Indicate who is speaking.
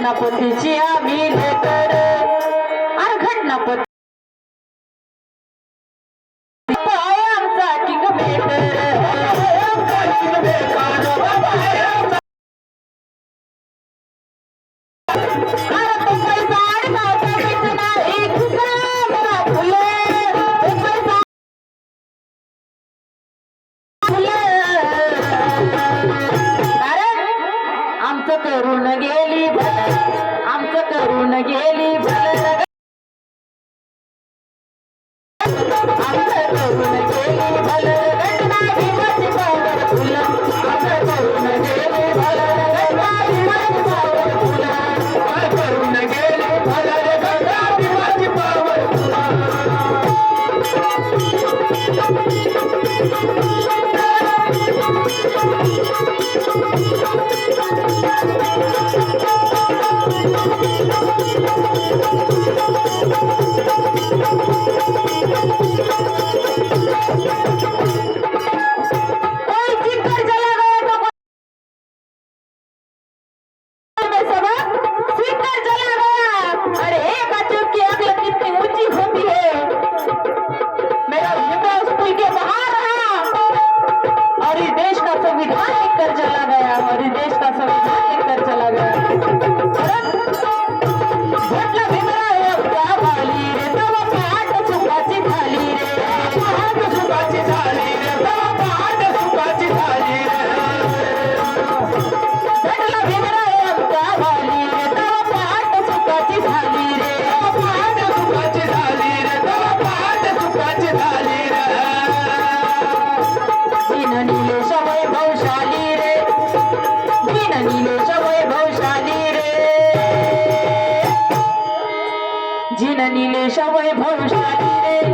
Speaker 1: घटनापोतीची आम्ही लेकर अरे घटनापोती आमचा किंग मेकर आमचं करून गेली आमचं करून गेली आमचं करून गेली भल घटना भीमाची पावर फुल आमचं करून गेली भल घटना भीमाची पावर फुल करून गेली भल घटना भीमाची पावर जिन नीलेश वैभवशाली रे